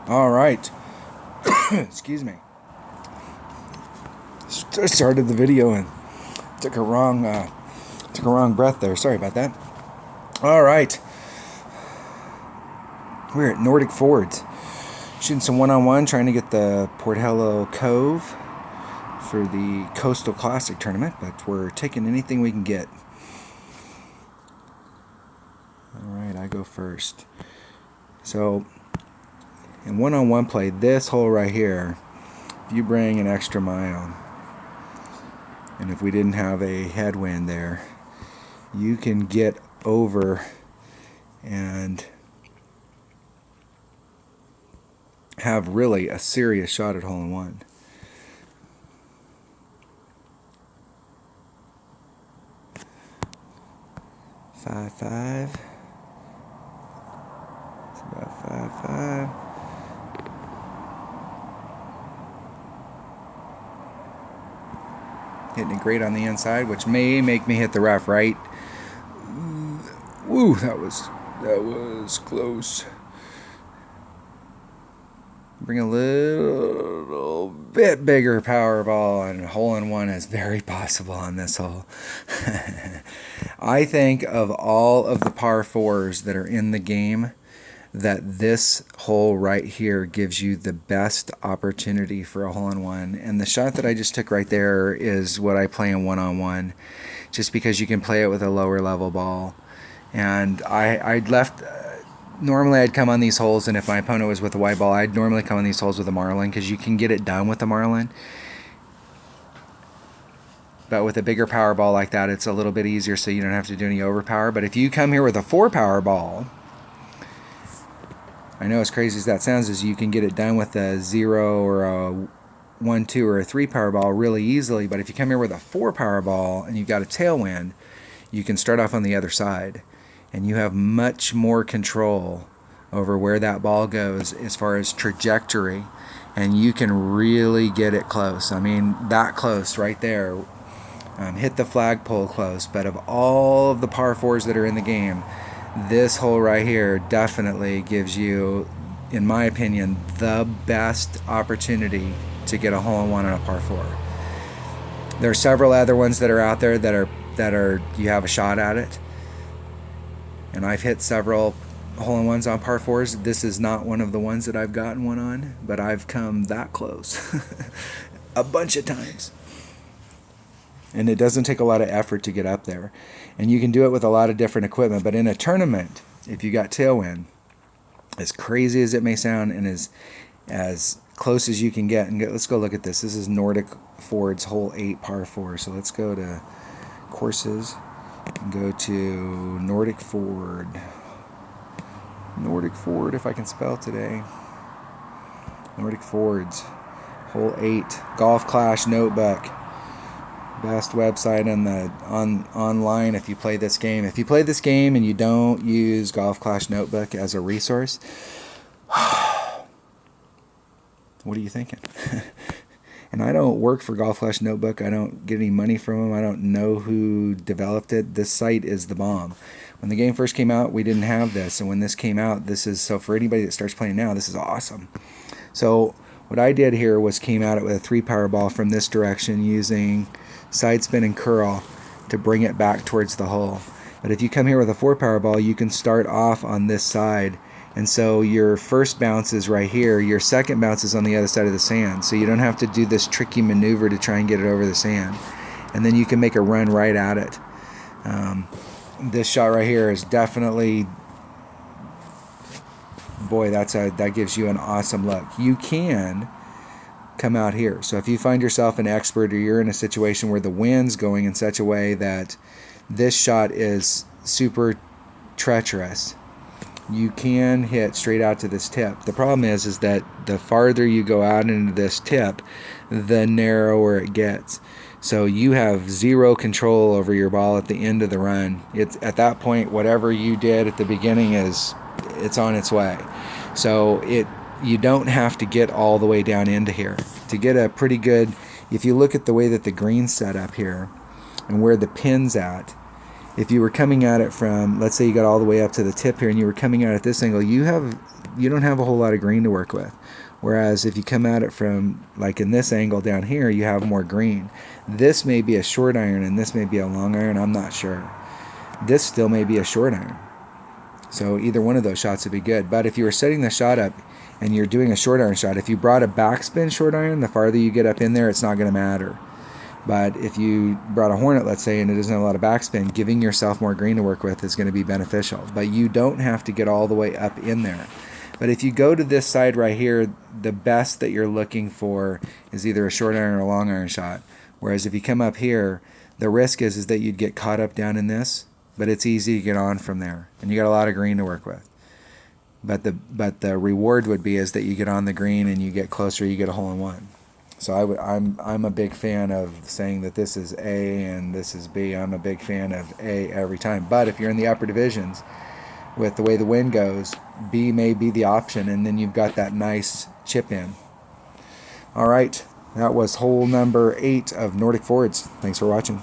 All right. Excuse me. I started the video and took a wrong breath there. Sorry about that. All right. We're at Nordic Fords, shooting some one-on-one, trying to get the Porthello Cove for the Coastal Classic tournament, but we're taking anything we can get. All right, I go first. So, in one-on-one play, this hole right here, if you bring an extra mile, and if we didn't have a headwind there, you can get over and have really a serious shot at hole-in-one. Five. It's about 5. Hitting it great on the inside, which may make me hit the rough, right? Woo, that was close. Bring a little bit bigger power ball, and hole-in-one is very possible on this hole. I think of all of the par 4s that are in the game, that this hole right here gives you the best opportunity for a hole-in-one. And the shot that I just took right there is what I play in one-on-one, just because you can play it with a lower level ball. And I'd left... Normally I'd come on these holes, and if my opponent was with a white ball, I'd normally come on these holes with a marlin, because you can get it done with a marlin. But with a bigger power ball like that, it's a little bit easier, so you don't have to do any overpower. But if you come here with a 4 power ball, I know as crazy as that sounds, is you can get it done with a 0 or a 1, 2, or a 3 power ball really easily. But if you come here with a 4 power ball and you've got a tailwind, you can start off on the other side, and you have much more control over where that ball goes as far as trajectory, and you can really get it close. I mean, that close right there. Hit the flagpole close. But of all of the par 4s that are in the game, this hole right here definitely gives you, in my opinion, the best opportunity to get a hole-in-one on a par 4. There are several other ones that are out there that are you have a shot at it. And I've hit several hole-in-ones on par 4s. This is not one of the ones that I've gotten one on, but I've come that close a bunch of times. And it doesn't take a lot of effort to get up there. And you can do it with a lot of different equipment. But in a tournament, if you got tailwind, as crazy as it may sound, and as close as you can get, and let's go look at this. This is Nordic Fords hole 8 par 4. So let's go to courses and go to Nordic Ford. Nordic Ford, if I can spell today. Nordic Fords hole 8 Golf Clash Notebook. Best website online if you play this game. If you play this game and you don't use Golf Clash Notebook as a resource, what are you thinking? And I don't work for Golf Clash Notebook. I don't get any money from them. I don't know who developed it. This site is the bomb. When the game first came out, we didn't have this. And when this came out, so for anybody that starts playing now, this is awesome. So what I did here was came at it with a 3 power ball from this direction using side spin and curl to bring it back towards the hole. But if you come here with a 4 power ball, you can start off on this side. And so your first bounce is right here. Your second bounce is on the other side of the sand. So you don't have to do this tricky maneuver to try and get it over the sand. And then you can make a run right at it. This shot right here is definitely, boy, that gives you an awesome look. You can come out here. So if you find yourself an expert, or you're in a situation where the wind's going in such a way that this shot is super treacherous, you can hit straight out to this tip. The problem is that the farther you go out into this tip, the narrower it gets. So you have zero control over your ball at the end of the run. It's at that point, whatever you did at the beginning it's on its way. So you don't have to get all the way down into here to get a pretty good. If you look at the way that the green's set up here and where the pin's at, if you were coming at it from, let's say you got all the way up to the tip here and you were coming out at this angle, you have you don't have a whole lot of green to work with. Whereas if you come at it from, like in this angle down here, you have more green. This may be a short iron and this may be a long iron, I'm not sure. This still may be a short iron. So either one of those shots would be good. But if you were setting the shot up and you're doing a short iron shot, if you brought a backspin short iron, the farther you get up in there, it's not going to matter. But if you brought a Hornet, let's say, and it doesn't have a lot of backspin, giving yourself more green to work with is going to be beneficial. But you don't have to get all the way up in there. But if you go to this side right here, the best that you're looking for is either a short iron or a long iron shot. Whereas if you come up here, the risk is that you'd get caught up down in this, but it's easy to get on from there. And you got a lot of green to work with. But the reward would be is that you get on the green and you get closer, you get a hole in one. So I'm a big fan of saying that this is A and this is B. I'm a big fan of A every time. But if you're in the upper divisions, with the way the wind goes, B may be the option, and then you've got that nice chip in. All right, that was hole number 8 of Nordic Fords. Thanks for watching.